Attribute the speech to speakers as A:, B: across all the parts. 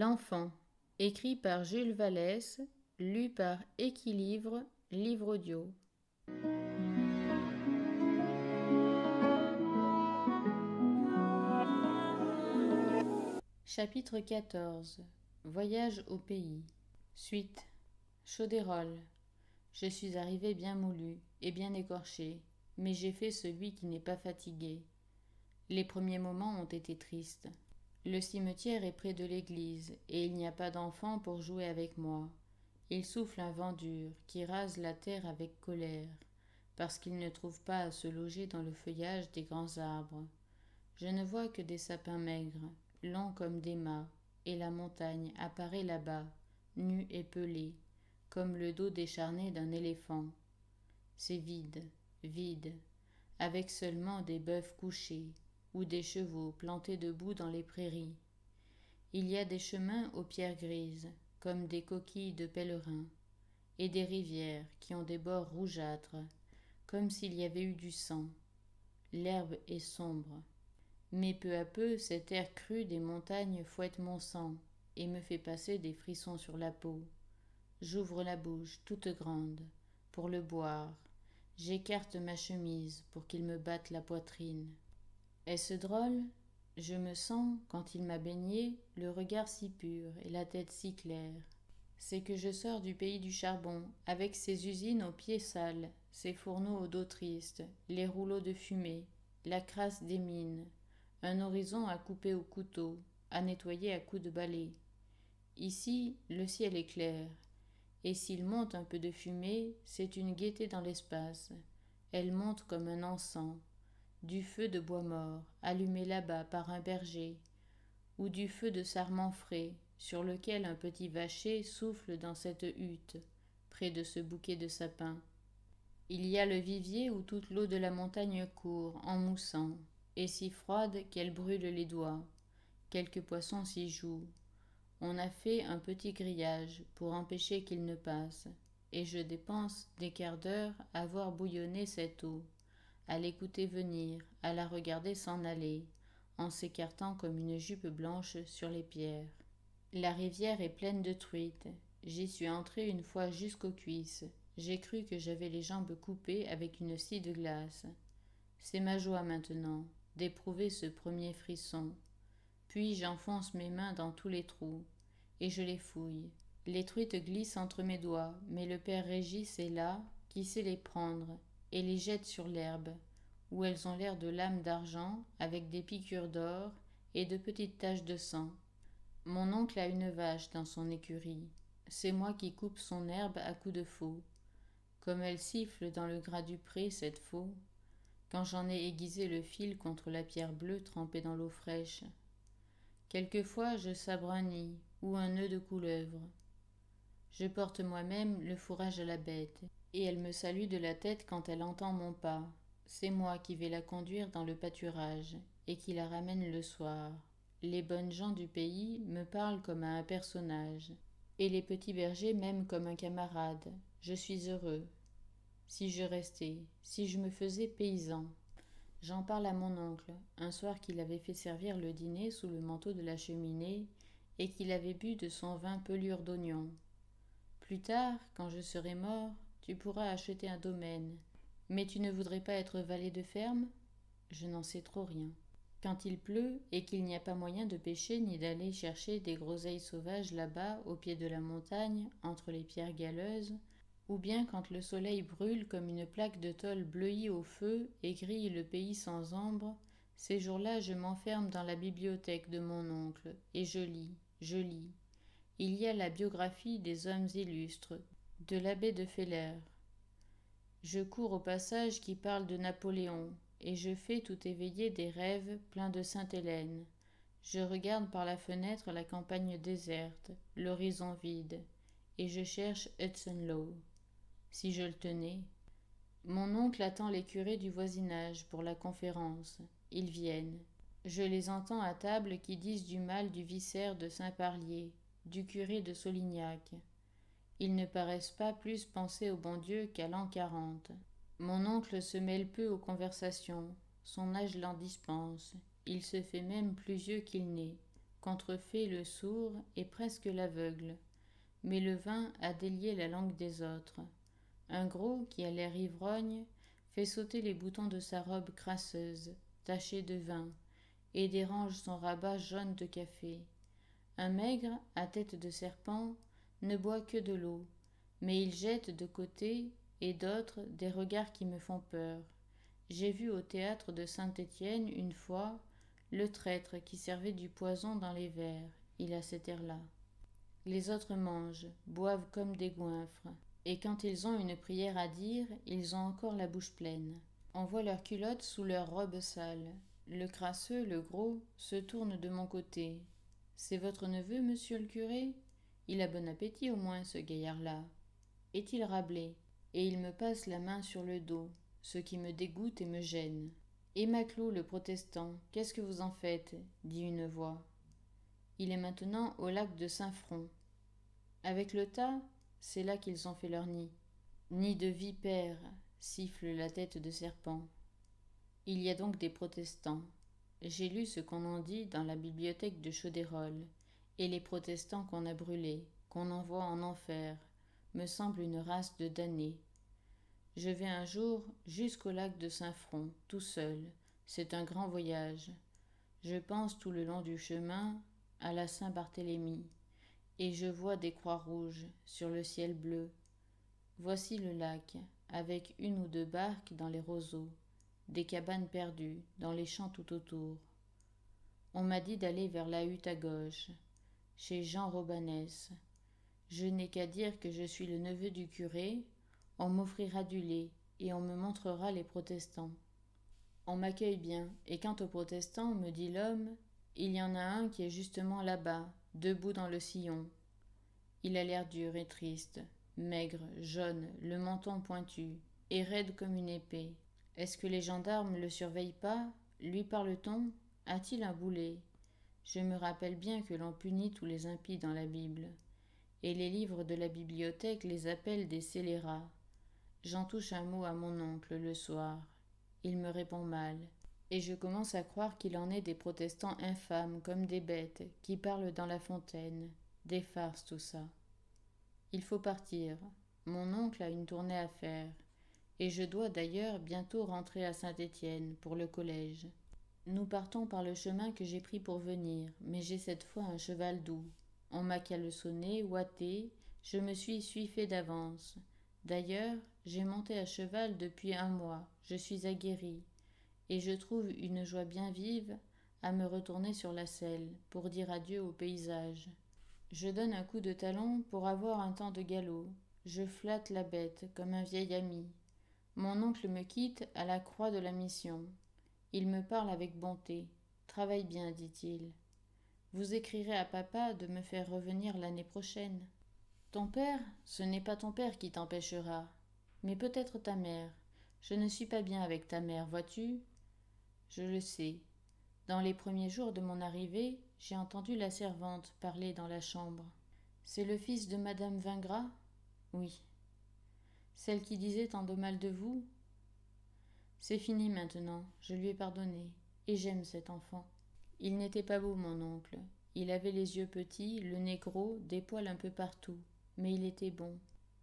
A: L'enfant, écrit par Jules Vallès, lu par Équilivre, livre audio. Chapitre 14. Voyage au pays. Suite. Chaudérolles. Je suis arrivé bien moulu et bien écorché, mais j'ai fait celui qui n'est pas fatigué. Les premiers moments ont été tristes. Le cimetière est près de l'église, et il n'y a pas d'enfant pour jouer avec moi. Il souffle un vent dur, qui rase la terre avec colère, parce qu'il ne trouve pas à se loger dans le feuillage des grands arbres. Je ne vois que des sapins maigres, longs comme des mâts, et la montagne apparaît là-bas, nue et pelée, comme le dos décharné d'un éléphant. C'est vide, vide, avec seulement des bœufs couchés, ou des chevaux plantés debout dans les prairies. Il y a des chemins aux pierres grises, comme des coquilles de pèlerins, et des rivières qui ont des bords rougeâtres, comme s'il y avait eu du sang. L'herbe est sombre. Mais peu à peu, cet air cru des montagnes fouette mon sang et me fait passer des frissons sur la peau. J'ouvre la bouche toute grande pour le boire. J'écarte ma chemise pour qu'il me batte la poitrine. Est-ce drôle ? Je me sens, quand il m'a baigné, le regard si pur et la tête si claire. C'est que je sors du pays du charbon, avec ses usines aux pieds sales, ses fourneaux aux dos tristes, les rouleaux de fumée, la crasse des mines, un horizon à couper au couteau, à nettoyer à coups de balai. Ici, le ciel est clair, et s'il monte un peu de fumée, c'est une gaieté dans l'espace. Elle monte comme un encens, du feu de bois mort, allumé là-bas par un berger, ou du feu de sarment frais, sur lequel un petit vacher souffle dans cette hutte, près de ce bouquet de sapins. Il y a le vivier où toute l'eau de la montagne court, en moussant, et si froide qu'elle brûle les doigts. Quelques poissons s'y jouent. On a fait un petit grillage pour empêcher qu'ils ne passent, et je dépense des quarts d'heure à voir bouillonner cette eau, à l'écouter venir, à la regarder s'en aller, en s'écartant comme une jupe blanche sur les pierres. La rivière est pleine de truites. J'y suis entré une fois jusqu'aux cuisses. J'ai cru que j'avais les jambes coupées avec une scie de glace. C'est ma joie maintenant, d'éprouver ce premier frisson. Puis j'enfonce mes mains dans tous les trous, et je les fouille. Les truites glissent entre mes doigts, mais le père Régis est là, qui sait les prendre, et les jette sur l'herbe, où elles ont l'air de lames d'argent, avec des piqûres d'or et de petites taches de sang. Mon oncle a une vache dans son écurie. C'est moi qui coupe son herbe à coups de faux. Comme elle siffle dans le gras du pré, cette faux, quand j'en ai aiguisé le fil contre la pierre bleue trempée dans l'eau fraîche. Quelquefois je sabre un nid ou un nœud de couleuvre. Je porte moi-même le fourrage à la bête, et elle me salue de la tête quand elle entend mon pas. C'est moi qui vais la conduire dans le pâturage, et qui la ramène le soir. Les bonnes gens du pays me parlent comme à un personnage, et les petits bergers m'aiment comme un camarade. Je suis heureux. Si je restais, si je me faisais paysan. J'en parle à mon oncle, un soir qu'il avait fait servir le dîner sous le manteau de la cheminée, et qu'il avait bu de son vin pelure d'oignon. Plus tard, quand je serai mort, tu pourras acheter un domaine. Mais tu ne voudrais pas être valet de ferme ? Je n'en sais trop rien. Quand il pleut et qu'il n'y a pas moyen de pêcher ni d'aller chercher des groseilles sauvages là-bas au pied de la montagne, entre les pierres galeuses, ou bien quand le soleil brûle comme une plaque de tôle bleuie au feu et grille le pays sans ombre, ces jours-là je m'enferme dans la bibliothèque de mon oncle, et je lis, je lis. Il y a la biographie des hommes illustres, de l'abbé de Feller. Je cours au passage qui parle de Napoléon, et je fais tout éveillé des rêves pleins de Sainte-Hélène. Je regarde par la fenêtre la campagne déserte, l'horizon vide, et je cherche Hudson Lowe. Si je le tenais. Mon oncle attend les curés du voisinage pour la conférence. Ils viennent. Je les entends à table qui disent du mal du vicaire de Saint-Parlier, du curé de Solignac. Ils ne paraissent pas plus penser au bon Dieu qu'à l'an 40. Mon oncle se mêle peu aux conversations. Son âge l'en dispense. Il se fait même plus vieux qu'il n'est. contrefait le sourd et presque l'aveugle. Mais le vin a délié la langue des autres. Un gros, qui a l'air ivrogne, fait sauter les boutons de sa robe crasseuse, tachée de vin, et dérange son rabat jaune de café. Un maigre, à tête de serpent, ne boit que de l'eau, mais il jette de côté et d'autre des regards qui me font peur. J'ai vu au théâtre de Saint-Étienne une fois le traître qui servait du poison dans les verres. Il a cet air-là. Les autres mangent, boivent comme des goinfres, et quand ils ont une prière à dire, ils ont encore la bouche pleine. On voit leurs culottes sous leurs robes sales. Le crasseux, le gros, se tourne de mon côté. C'est votre neveu, monsieur le curé? Il a bon appétit au moins, ce gaillard-là. Est-il Rabelais? Et il me passe la main sur le dos, ce qui me dégoûte et me gêne. Et Maclou, le protestant, qu'est-ce que vous en faites? Dit une voix. Il est maintenant au lac de Saint-Front. Avec le tas, c'est là qu'ils ont fait leur nid. Nid de vipères, siffle la tête de serpent. Il y a donc des protestants. J'ai lu ce qu'on en dit dans la bibliothèque de Chauderolles, et les protestants qu'on a brûlés, qu'on envoie en enfer, me semblent une race de damnés. Je vais un jour jusqu'au lac de Saint-Front, tout seul. C'est un grand voyage. Je pense tout le long du chemin à la Saint-Barthélemy, et je vois des croix rouges sur le ciel bleu. Voici le lac, avec une ou deux barques dans les roseaux, des cabanes perdues dans les champs tout autour. On m'a dit d'aller vers la hutte à gauche, chez Jean Robanès. Je n'ai qu'à dire que je suis le neveu du curé, on m'offrira du lait et on me montrera les protestants. On m'accueille bien, et quant aux protestants, me dit l'homme, il y en a un qui est justement là-bas, debout dans le sillon. Il a l'air dur et triste, maigre, jaune, le menton pointu, et raide comme une épée. Est-ce que les gendarmes le surveillent pas? Lui parle-t-on? A-t-il un boulet? Je me rappelle bien que l'on punit tous les impies dans la Bible, et les livres de la bibliothèque les appellent des scélérats. J'en touche un mot à mon oncle le soir. Il me répond mal, et je commence à croire qu'il en est des protestants infâmes comme des bêtes qui parlent dans la fontaine, des farces tout ça. Il faut partir. Mon oncle a une tournée à faire, et je dois d'ailleurs bientôt rentrer à Saint-Étienne pour le collège. Nous partons par le chemin que j'ai pris pour venir, mais j'ai cette fois un cheval doux. On m'a caleçonné, ouaté, je me suis suiffé d'avance. D'ailleurs, j'ai monté à cheval depuis un mois, je suis aguerri, et je trouve une joie bien vive à me retourner sur la selle pour dire adieu au paysage. Je donne un coup de talon pour avoir un temps de galop. Je flatte la bête comme un vieil ami. Mon oncle me quitte à la croix de la mission. Il me parle avec bonté. Travaille bien, dit-il. Vous écrirez à papa de me faire revenir l'année prochaine. Ton père, ce n'est pas ton père qui t'empêchera, mais peut-être ta mère. Je ne suis pas bien avec ta mère, vois-tu? Je le sais. Dans les premiers jours de mon arrivée, j'ai entendu la servante parler dans la chambre. C'est le fils de madame Vingras? Oui. Celle qui disait tant de mal de vous? C'est fini maintenant, je lui ai pardonné, et j'aime cet enfant. Il n'était pas beau, mon oncle. Il avait les yeux petits, le nez gros, des poils un peu partout, mais il était bon.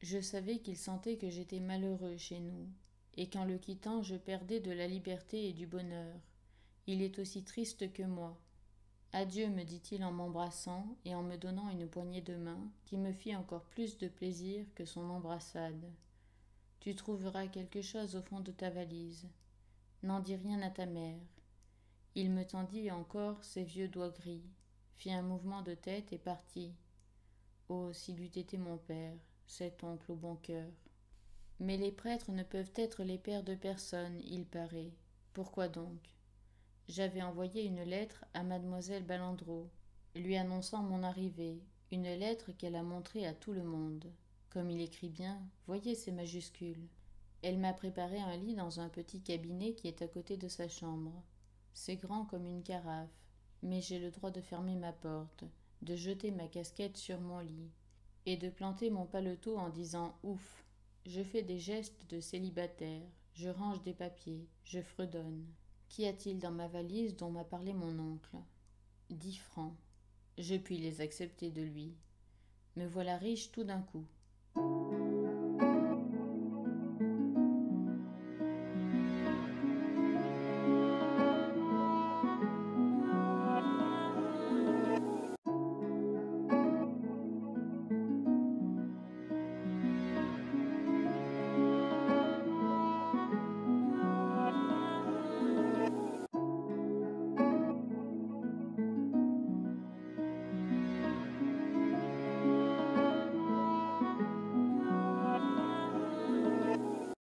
A: Je savais qu'il sentait que j'étais malheureux chez nous, et qu'en le quittant je perdais de la liberté et du bonheur. Il est aussi triste que moi. Adieu, me dit-il en m'embrassant et en me donnant une poignée de main qui me fit encore plus de plaisir que son embrassade. Tu trouveras quelque chose au fond de ta valise. N'en dis rien à ta mère. Il me tendit encore ses vieux doigts gris, fit un mouvement de tête et partit. Oh, s'il eût été mon père, cet oncle au bon cœur. Mais les prêtres ne peuvent être les pères de personne, il paraît. Pourquoi donc? J'avais envoyé une lettre à mademoiselle Ballandreau, lui annonçant mon arrivée, une lettre qu'elle a montrée à tout le monde. Comme il écrit bien, voyez ces majuscules. Elle m'a préparé un lit dans un petit cabinet qui est à côté de sa chambre. C'est grand comme une carafe, mais j'ai le droit de fermer ma porte, de jeter ma casquette sur mon lit, et de planter mon paletot en disant « ouf ». Je fais des gestes de célibataire, je range des papiers, je fredonne. Qu'y a-t-il dans ma valise dont m'a parlé mon oncle? 10 francs. je puis les accepter de lui. Me voilà riche tout d'un coup.